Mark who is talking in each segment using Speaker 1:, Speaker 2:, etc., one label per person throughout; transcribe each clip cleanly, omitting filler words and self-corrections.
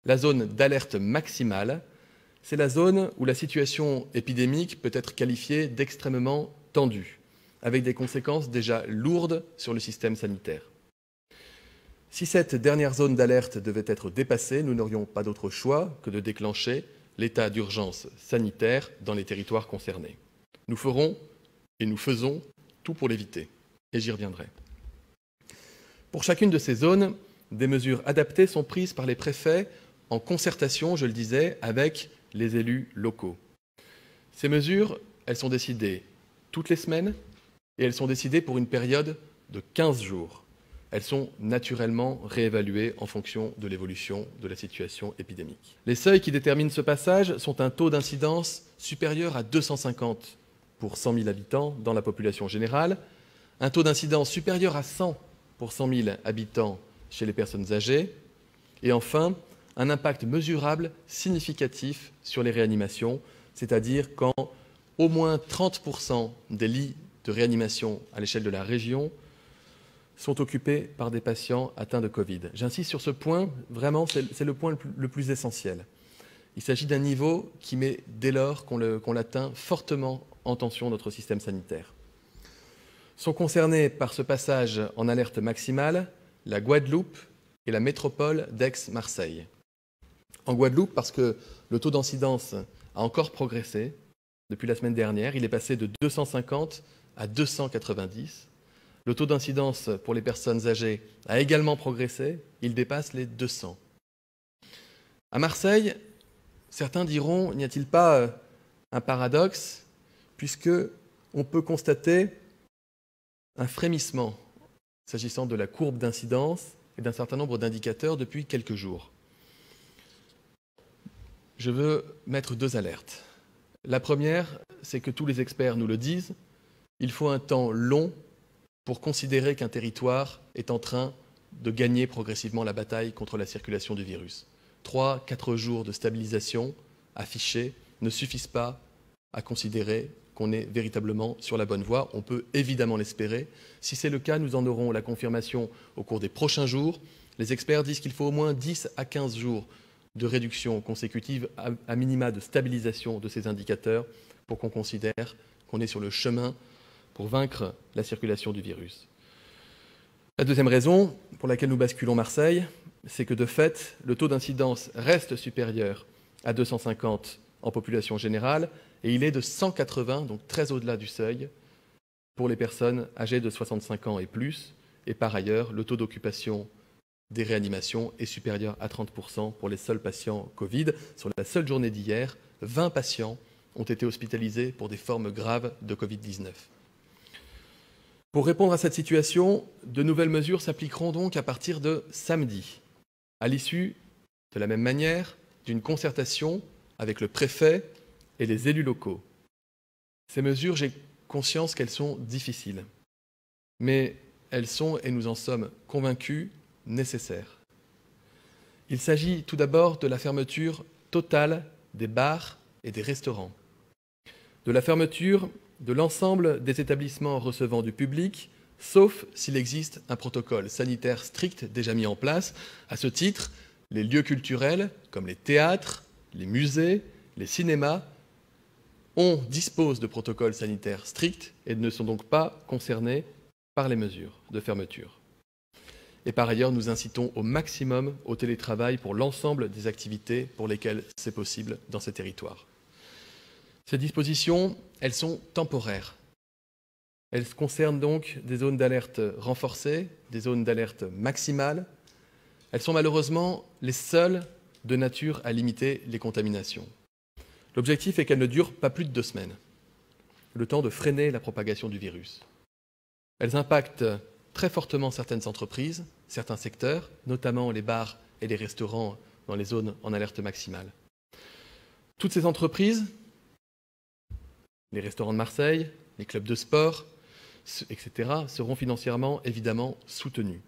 Speaker 1: La zone d'alerte maximale, c'est la zone où la situation épidémique peut être qualifiée d'extrêmement tendue, avec des conséquences déjà lourdes sur le système sanitaire. Si cette dernière zone d'alerte devait être dépassée, nous n'aurions pas d'autre choix que de déclencher l'état d'urgence sanitaire dans les territoires concernés. Nous ferons et nous faisons tout pour l'éviter, et j'y reviendrai. Pour chacune de ces zones, des mesures adaptées sont prises par les préfets en concertation, je le disais, avec les élus locaux. Ces mesures, elles sont décidées toutes les semaines et elles sont décidées pour une période de 15 jours. Elles sont naturellement réévaluées en fonction de l'évolution de la situation épidémique. Les seuils qui déterminent ce passage sont un taux d'incidence supérieur à 250 pour 100 000 habitants dans la population générale, un taux d'incidence supérieur à 100 pour 100 000 habitants chez les personnes âgées, et enfin, un impact mesurable significatif sur les réanimations, c'est-à-dire quand au moins 30% des lits de réanimation à l'échelle de la région sont occupés par des patients atteints de Covid. J'insiste sur ce point, vraiment, c'est le point le plus essentiel. Il s'agit d'un niveau qui met, dès lors qu'on l'atteint, fortement en tension notre système sanitaire. Sont concernés par ce passage en alerte maximale la Guadeloupe et la métropole d'Aix-Marseille. En Guadeloupe, parce que le taux d'incidence a encore progressé depuis la semaine dernière, il est passé de 250 à 290. Le taux d'incidence pour les personnes âgées a également progressé, il dépasse les 200. À Marseille, certains diront, n'y a-t-il pas un paradoxe, puisque on peut constater un frémissement s'agissant de la courbe d'incidence et d'un certain nombre d'indicateurs depuis quelques jours. Je veux mettre deux alertes. La première, c'est que tous les experts nous le disent, il faut un temps long pour considérer qu'un territoire est en train de gagner progressivement la bataille contre la circulation du virus. 3-4 jours de stabilisation affichés ne suffisent pas à considérer qu'on est véritablement sur la bonne voie. On peut évidemment l'espérer. Si c'est le cas, nous en aurons la confirmation au cours des prochains jours. Les experts disent qu'il faut au moins 10 à 15 jours de réduction consécutive, à minima de stabilisation de ces indicateurs, pour qu'on considère qu'on est sur le chemin pour vaincre la circulation du virus. La deuxième raison pour laquelle nous basculons Marseille, c'est que de fait, le taux d'incidence reste supérieur à 250 en population générale, et il est de 180, donc très au-delà du seuil, pour les personnes âgées de 65 ans et plus. Et par ailleurs, le taux d'occupation des réanimations est supérieur à 30% pour les seuls patients Covid. Sur la seule journée d'hier, 20 patients ont été hospitalisés pour des formes graves de Covid-19. Pour répondre à cette situation, de nouvelles mesures s'appliqueront donc à partir de samedi, à l'issue, de la même manière, d'une concertation avec le préfet et les élus locaux. Ces mesures, j'ai conscience qu'elles sont difficiles, mais elles sont, et nous en sommes convaincus, nécessaires. Il s'agit tout d'abord de la fermeture totale des bars et des restaurants, de la fermeture de l'ensemble des établissements recevant du public, sauf s'il existe un protocole sanitaire strict déjà mis en place. À ce titre, les lieux culturels, comme les théâtres, les musées, les cinémas, disposent de protocoles sanitaires stricts et ne sont donc pas concernés par les mesures de fermeture. Et par ailleurs, nous incitons au maximum au télétravail pour l'ensemble des activités pour lesquelles c'est possible dans ces territoires. Ces dispositions, elles sont temporaires. Elles concernent donc des zones d'alerte renforcées, des zones d'alerte maximale. Elles sont malheureusement les seules de nature à limiter les contaminations. L'objectif est qu'elles ne durent pas plus de 2 semaines, le temps de freiner la propagation du virus. Elles impactent très fortement certaines entreprises, certains secteurs, notamment les bars et les restaurants dans les zones en alerte maximale. Toutes ces entreprises, les restaurants de Marseille, les clubs de sport, etc., seront financièrement évidemment soutenus.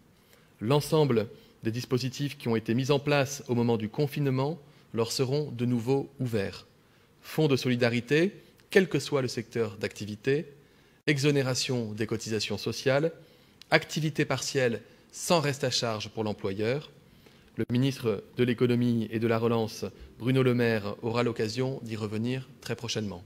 Speaker 1: L'ensemble des dispositifs qui ont été mis en place au moment du confinement leur seront de nouveau ouverts. Fonds de solidarité, quel que soit le secteur d'activité, exonération des cotisations sociales, activité partielle sans reste à charge pour l'employeur, Le ministre de l'économie et de la relance, Bruno Le Maire, aura l'occasion d'y revenir très prochainement.